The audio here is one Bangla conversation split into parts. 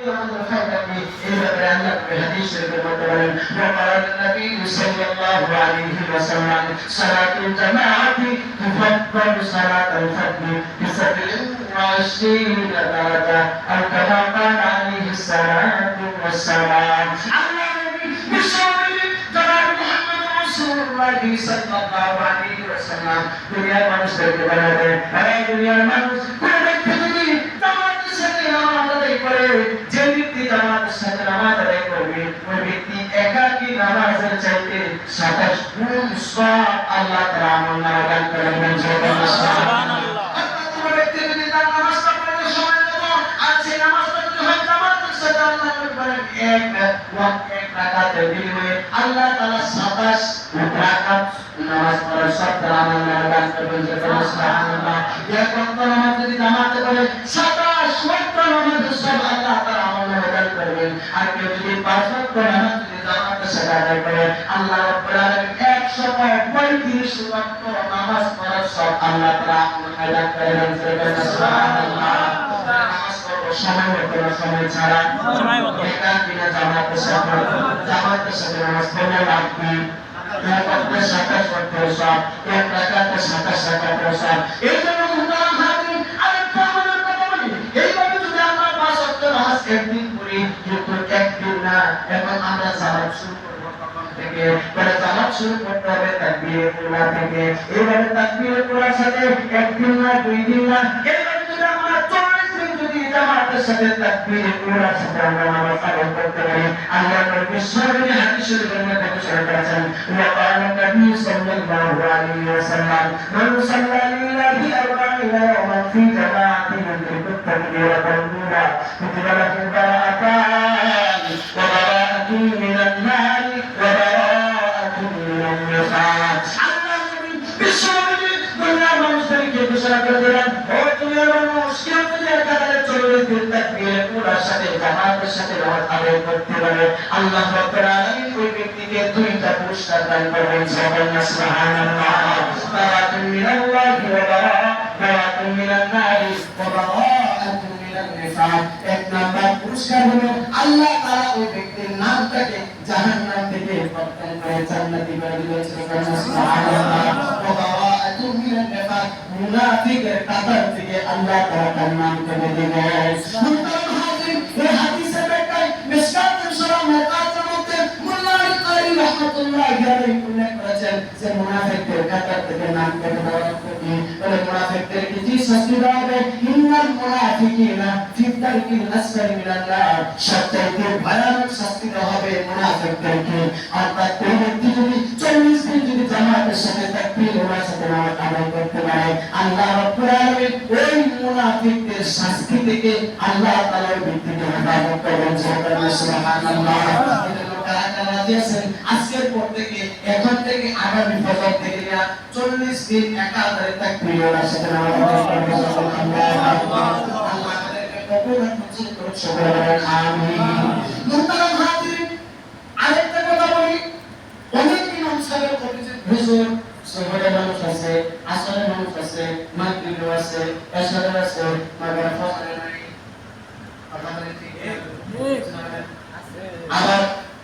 আমাদের ফায়দা কি এই ব্যাপারে আল্লাহ হাদিস শরীফের মধ্যে বলেন وقال النبي صلى الله عليه وسلم صلاة الجماعة تفضل صلاة الفرد ب27 درجة أو كما قال عليه الصلاة والسلام الله بشرط جناب محمد رسول الله صلى الله عليه وسلم দুনিয়ার মানুষদেরকে বলে দুনিয়ার মানুষ কোন ব্যক্তি যদি জামাতের সাথে নামাজ আদায় করে যে ব্যক্তি জামাতের সাথে নামাজ আদায় করবে ওই ব্যক্তি একাকী নামাজের চাইতে 27 গুণ সওয়াব আল্লাহ তাআলা আমলনামায় দান করবেন সুবহানাল্লাহ। অর্থাৎ কোন ব্যক্তি যদি তার নামাজটা পড়তে সময় দেব আর সেই নামাজটা যদি হয় জামাতের সাথে আল্লাহ বলেন এক রাকাতের বিনিময়ে আল্লাহ তাআলা 27 রাকাত নামাজ পড়ার সব আমলনামায় দান করবেন সুবহানাল্লাহ। এক ওয়াক্ত নামাজ যদি জামাতে পড়ে 27 ওয়াক্ত নামাজের সব আল্লাহ তাআলা আমলনামায় দান করবেন। আর কেউ যদি 5 ওয়াক্ত নামাজ যদি জামাতের সাথে আদায় করে আল্লাহ রাব্বুল আলামিন 135 ওয়াক্ত নামাজ পড়ার সব আল্লাহ তাআলা আমলনামায় দান করবেন সুবহানাল্লাহ। নামাজ পড়ব সময় মতো সময় ছাড়া সময় মতো একাকী না জামাতের সাথে নামাজ পড়লে লাগবে এক ওয়াক্তে 27 ওয়াক্তের সব এক রাকাতে 27 রাকাতের সব। এই জন্য মুহতারাম হাজিরিন আরেকটা আমাদের কথা বলি এইভাবে যদি আমরা 5 ওয়াক্ত নামাজ একদিন পড়ি কিন্তু একদিন না এখন আমরা জামাত শুরু করব তখন থেকে পরে জামাত শুরু করতে হবে তাকবীরে উলা থেকে এইভাবে তাকবীরে উলার সাথে একদিন না দুই দিন না এইভাবে যদি আমরা 40 দিন যদি জামাতের সাথে তাকবীরে উলার সাথে আমরা নামাজ আদায় করতে পারি আল্লাহর নবী সরাসরি হাদিস শরীফের মধ্যে ঘোষণা করেছেন وقال النبي صلى الله عليه وسلم من صلى لله 40 يوما في جماعة يدرك التكبيرة الأولى كتب له براءتان وبراءة من النار وبراءة من النفاق আল্লাহ নবী বিশ্বনবী দুনিয়ার মানুষদেরকে ঘোষণা করে দিলেন ও দুনিয়ার মানুষ কেউ যদি একাধারে 40 দিন তাকবীরে উলার সাথে জামাতের সাথে নামাজ আদায় করতে পারে আল্লাহ রাব্বুল আলামিন ওই ব্যক্তিকে দুইটা পুরস্কার দান করবেন সুবহানাল্লাহ। বারাকাতুন মিনাল্লাহি ওয়া বারাকাতুন মিনান নারি ওয়া বারাকাতুন মিনান নিফাক। এক নাম্বার পুরস্কার হলো আল্লাহ তাআলা ওই ব্যক্তির নামটাকে জাহান্নাম থেকে প্রত্যান করে জান্নাতি করে দিবেন সুবহানাল্লাহ। ওয়া বারাকাতুন মিনান নিফাক মুনাফিকের কাতার থেকে আল্লাহ তাআলা তার নাম কেটে দিবেন। মুহতারাম হাজিরিন এই হাদিসের ব্যাখ্যায় মিশকাতুল শরীফের আয়াতের মধ্যে মুল্লা আলী কারি রাহমাতুল্লাহি আলাইহি উল্লেখ করেছেন যে মুনাফিকদের কাতার থেকে নাম কেটে দেওয়া হবে বলে মুনাফিকদেরকে যে শাস্তি দেওয়া হবে ইন্নাল মুনাফিকিনা ফি দারকিল আসফালি মিনান নার সবচাইতে ভয়ানক শাস্তি দেওয়া হবে মুনাফিকদেরকে। অর্থাৎ ওই ব্যক্তি যদি 40 দিন যদি জামাতের সাথে তাকবীর ওয়ার সাথে নামাজ আদায় করতে পারে আল্লাহ রাব্বুল আলামিন ওই মুনাফিকদের শাস্তি থেকে আল্লাহ তাআলা ওই ব্যক্তিকে হেফাজত করবেন সুবহানাল্লাহ। এজন্য কারা কারা দিয়েছেন আজকের পর থেকে এখন থেকে আগামী ফজর থেকে 40 দিন একাধারে তাকবীর ওয়ার সাথে নামাজ আদায় করবেন সুবহানাল্লাহ। আল্লাহ আমাদেরকে কবুল মঞ্জুর করুন সকলে আমিন। মুহতারাম হাজিরিন আরেকটা কথা বলি অনেক ইমাম সাহেবের পরিচিত হুজুর সহরের মানুষ আছে আসরের মানুষ আছে মাগরিবের আছে এশারের আছে মাগরিব ফজরের নাই আপনাদের ঠিক আছে। আবার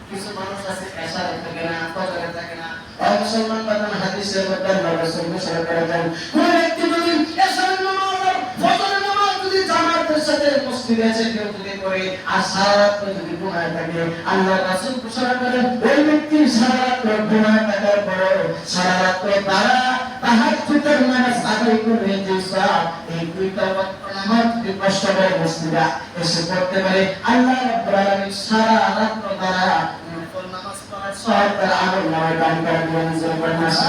কিছু মানুষ আছে এশারে থাকে না ফজরে থাকে না আর মুসলমান বাদান হাদিসের মধ্যে আল্লাহ রাসূল ঘোষণা করেছেন কোন ব্যক্তি যদি এশারের নামাজ আর ফজরের নামাজ যদি জামাতের সাথে মসজিদে এসে কেউ যদি পড়ে আর সারা রাত যদি গুনাহ থাকে আল্লাহ রাসূল ঘোষণা করেন ওই ব্যক্তি সারা রাত গুনাহ থাকার পরে সারা রাত তারা তাহাজ্জুদের নামাজ আদায় করে যে সওয়াব এই দুইটা ওয়াক্ত নামাজ যদি কষ্ট করে মসজিদে এসে পড়তে পারে আল্লাহ রাব্বুল আলামিন সারা রাত তারা নফল নামাজ পড়ার সওয়াব তার আমলনামায় দান করে দিবেন সুবহানাল্লাহ।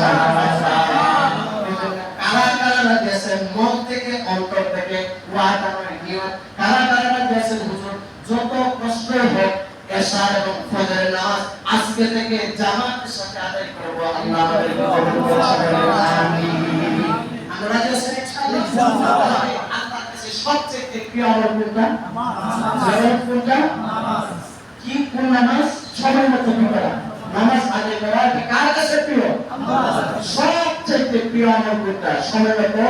কারা কারা গেছেন মন থেকে অন্তর থেকে ওয়াদা করে নিয়ত কারা কারা গেছেন হুজুর যত কষ্ট হোক এশা এবং ফজরের নামাজ আজকে থেকে জামাতের সাথে আদায় করব আল্লাহ আমাদের কবুল করুন আমিন। আমরা গেছেন ইনশাআল্লাহ আল্লাহর কাছে সবচেয়ে প্রিয় আমল কোনটা? নামাজ। কোনটা? নামাজ। কি কোন নামাজ? সময় মতো পড়া নামাজ আদায় করা কার কাছে প্রিয়? আল্লাহ। সবচেয়ে প্রিয় আমল কোনটা? সময় মতো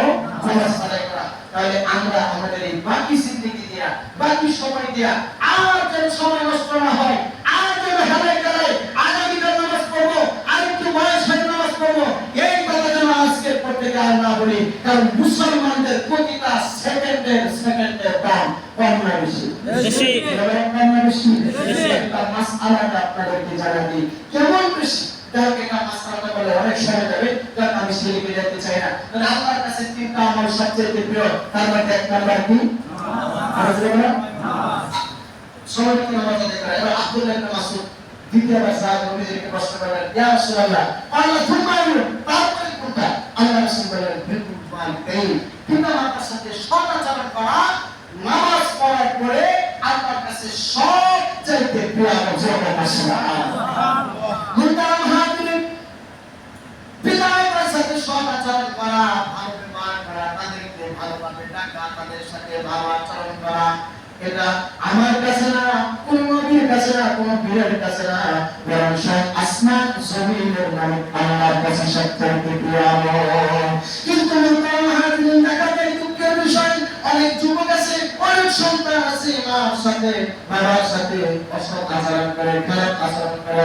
নামাজ আদায় করা। তাহলে আমরা আমাদের এই বাকি জিন্দেগি দিয়া বাকি সময় দিয়া আর যেন সময় নষ্ট না হয়, আর যেন হেলায় গেলায় আগামীকাল নামাজ পড়বো, আর একটু বয়স হয়ে নামাজ পড়বো, এই কথা যেন আজকের পর থেকে আর না বলি। কারণ মুসলমানদের প্রতিটা সেকেন্ডের দাম কম না বেশি? কম না বেশি? একটা মাসআলাটা আপনাদেরকে জানা দিই, কেমন বেশি যাকে একটা মাসআলাটা বলে অনেক সময় যাবে, কারণ আমি সেদিকে যেতে চাই না। তাহলে আল্লাহর কাছে তিনটা আমল সবচেয়ে প্রিয়, তার মধ্যে এক নাম্বার কি? সবাইকে নামাজ আদায় করা। এবার আব্দুল্লাহ ইবনে মাসউদ দ্বিতীয়বার সাহাবী নবীজিকে প্রশ্ন করলেন, ইয়া রাসূলুল্লাহ, আল্লাহ ফুরমাইল, তারপরে কোনটা? আল্লাহ রাসূল বললেন, বিলকুল এই পিতামাতার কাছে সদাচরণ করা, নামাজ পড়ার পরে আল্লাহর কাছে সবচেয়ে প্রিয় আমল যেটা সুবহানাল্লাহ। মুহতারাম হাজিরিন, পিতামাতার সাথে সদাচরণ করা, ভালো ব্যবহার করা, তাদেরকে ভালোভাবে ডাকা, তাদের সাথে ভালো আচরণ করা, এটা আমার কাছে না, কোন নবীর কাছে না, কোন বীরের কাছে না, বরং সব আসমান জমিনের মালিক আল্লাহর কাছে সবচেয়ে প্রিয় আমল। কিন্তু মুহতারাম দেখা যায় দুঃখের বিষয়, অনেক যুবক আছে, অনেক সন্তান আছে, মার সাথে বাবার সাথে অসৎ আচরণ করে, খারাপ আচরণ করে।